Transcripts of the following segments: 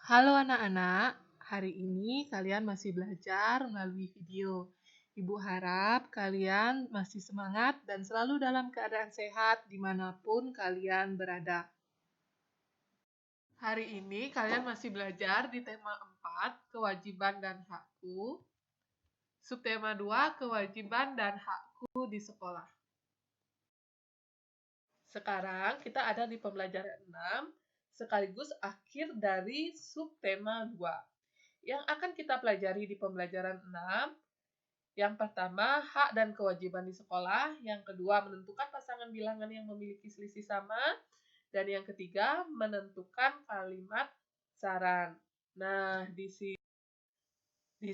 Halo anak-anak, hari ini kalian masih belajar melalui video. Ibu harap kalian masih semangat dan selalu dalam keadaan sehat dimanapun kalian berada. Hari ini kalian masih belajar di tema 4, kewajiban dan hakku. Subtema 2, kewajiban dan hakku di sekolah. Sekarang kita ada di pembelajaran 6, sekaligus akhir dari subtema 2. Yang akan kita pelajari di pembelajaran 6, yang pertama, hak dan kewajiban di sekolah. Yang kedua, menentukan pasangan bilangan yang memiliki selisih sama. Dan yang ketiga, menentukan kalimat saran. Nah, di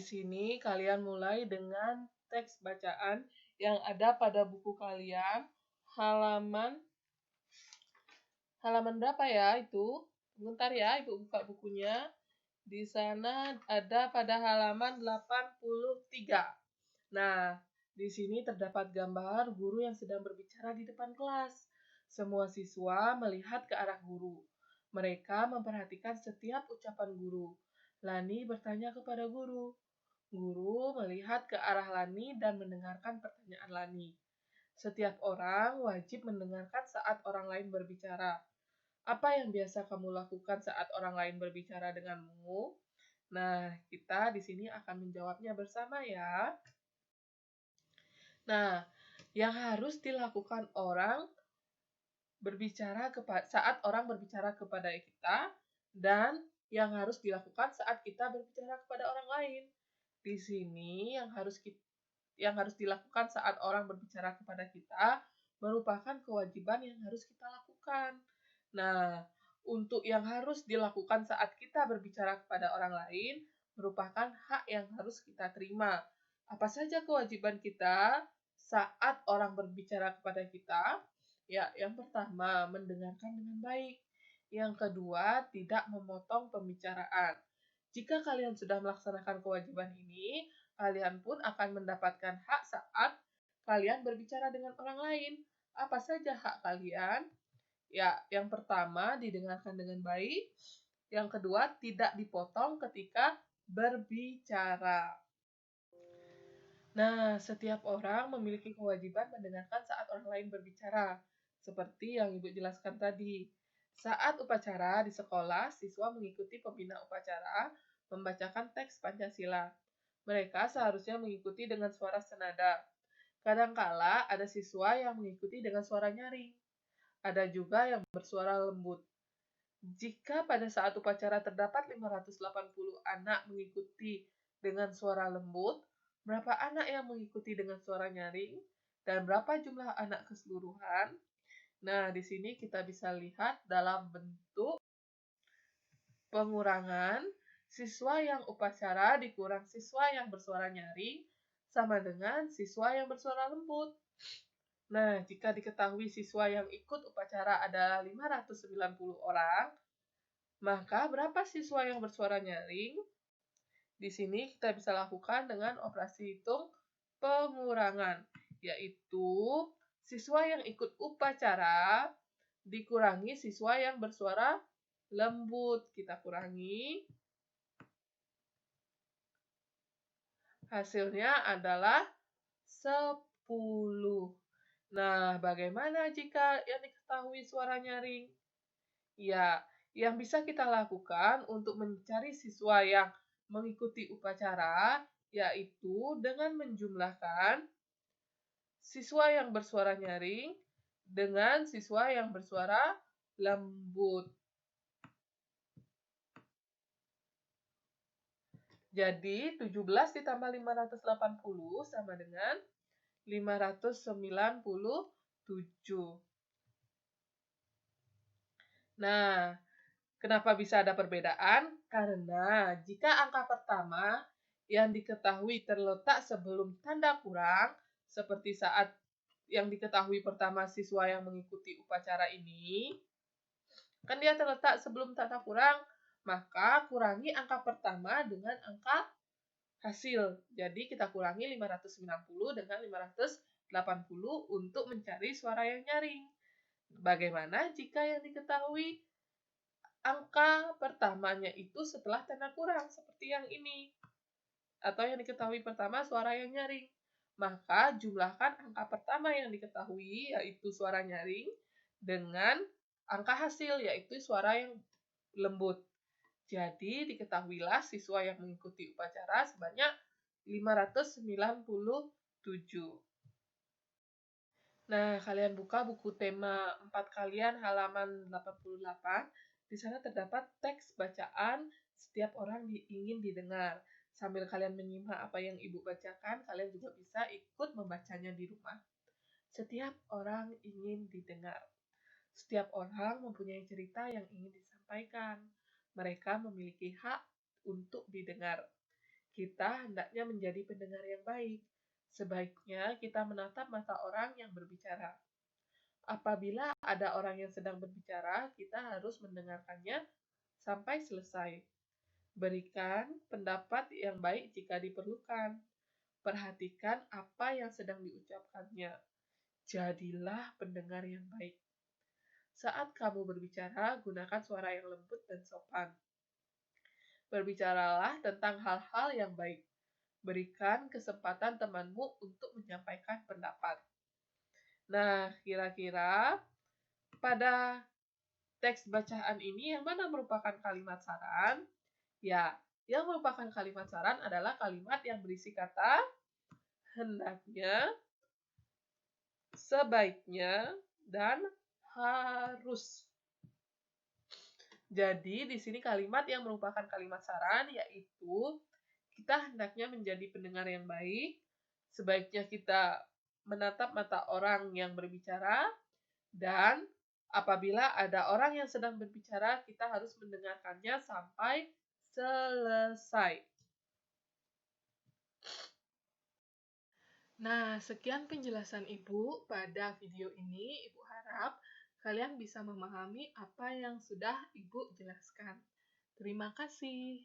sini kalian mulai dengan teks bacaan yang ada pada buku kalian. Halaman berapa ya itu? Bentar ya, Ibu buka bukunya. Di sana ada pada halaman 83. Nah, di sini terdapat gambar guru yang sedang berbicara di depan kelas. Semua siswa melihat ke arah guru. Mereka memperhatikan setiap ucapan guru. Lani bertanya kepada guru. Guru melihat ke arah Lani dan mendengarkan pertanyaan Lani. Setiap orang wajib mendengarkan saat orang lain berbicara. Apa yang biasa kamu lakukan saat orang lain berbicara denganmu? Nah, kita di sini akan menjawabnya bersama ya. Nah, yang harus dilakukan saat orang berbicara kepada kita dan yang harus dilakukan saat kita berbicara kepada orang lain. Di sini yang harus dilakukan saat orang berbicara kepada kita merupakan kewajiban yang harus kita lakukan. Nah, untuk yang harus dilakukan saat kita berbicara kepada orang lain merupakan hak yang harus kita terima. Apa saja kewajiban kita saat orang berbicara kepada kita? Ya, yang pertama, mendengarkan dengan baik. Yang kedua, tidak memotong pembicaraan. Jika kalian sudah melaksanakan kewajiban ini, kalian pun akan mendapatkan hak saat kalian berbicara dengan orang lain. Apa saja hak kalian? Ya, yang pertama, didengarkan dengan baik. Yang kedua, tidak dipotong ketika berbicara. Nah, setiap orang memiliki kewajiban mendengarkan saat orang lain berbicara, seperti yang Ibu jelaskan tadi. Saat upacara di sekolah, siswa mengikuti pembina upacara membacakan teks Pancasila. Mereka seharusnya mengikuti dengan suara senada. Kadangkala ada siswa yang mengikuti dengan suara nyaring. Ada juga yang bersuara lembut. Jika pada saat upacara terdapat 580 anak mengikuti dengan suara lembut, berapa anak yang mengikuti dengan suara nyaring, dan berapa jumlah anak keseluruhan? Nah, di sini kita bisa lihat dalam bentuk pengurangan siswa yang upacara dikurang siswa yang bersuara nyaring sama dengan siswa yang bersuara lembut. Nah, jika diketahui siswa yang ikut upacara adalah 590 orang, maka berapa siswa yang bersuara nyaring? Di sini kita bisa lakukan dengan operasi hitung pengurangan, yaitu siswa yang ikut upacara dikurangi siswa yang bersuara lembut. Kita kurangi. Hasilnya adalah 10. Nah, bagaimana jika yang diketahui suara nyaring? Ya, yang bisa kita lakukan untuk mencari siswa yang mengikuti upacara, yaitu dengan menjumlahkan siswa yang bersuara nyaring dengan siswa yang bersuara lembut. Jadi, 17 ditambah 580 sama dengan 597. Nah, kenapa bisa ada perbedaan? Karena jika angka pertama yang diketahui terletak sebelum tanda kurang, seperti saat yang diketahui pertama siswa yang mengikuti upacara ini, kan dia terletak sebelum tanda kurang, maka kurangi angka pertama dengan angka hasil. Jadi kita kurangi 590 dengan 580 untuk mencari suara yang nyaring. Bagaimana jika yang diketahui angka pertamanya itu setelah tanda kurang, seperti yang ini. Atau yang diketahui pertama suara yang nyaring. Maka jumlahkan angka pertama yang diketahui, yaitu suara nyaring, dengan angka hasil, yaitu suara yang lembut. Jadi diketahuilah siswa yang mengikuti upacara sebanyak 597. Nah, kalian buka buku tema 4 kalian halaman 88. Di sana terdapat teks bacaan setiap orang ingin didengar. Sambil kalian menyimak apa yang Ibu bacakan, kalian juga bisa ikut membacanya di rumah. Setiap orang ingin didengar. Setiap orang mempunyai cerita yang ingin disampaikan. Mereka memiliki hak untuk didengar. Kita hendaknya menjadi pendengar yang baik. Sebaiknya kita menatap mata orang yang berbicara. Apabila ada orang yang sedang berbicara, kita harus mendengarkannya sampai selesai. Berikan pendapat yang baik jika diperlukan. Perhatikan apa yang sedang diucapkannya. Jadilah pendengar yang baik. Saat kamu berbicara, gunakan suara yang lembut dan sopan. Berbicaralah tentang hal-hal yang baik. Berikan kesempatan temanmu untuk menyampaikan pendapat. Nah, kira-kira pada teks bacaan ini yang mana merupakan kalimat saran? Ya, yang merupakan kalimat saran adalah kalimat yang berisi kata hendaknya, sebaiknya, dan harus. Jadi, di sini kalimat yang merupakan kalimat saran yaitu kita hendaknya menjadi pendengar yang baik, sebaiknya kita menatap mata orang yang berbicara, dan apabila ada orang yang sedang berbicara, kita harus mendengarkannya sampai selesai. Nah, sekian penjelasan Ibu pada video ini. Ibu harap kalian bisa memahami apa yang sudah Ibu jelaskan. Terima kasih.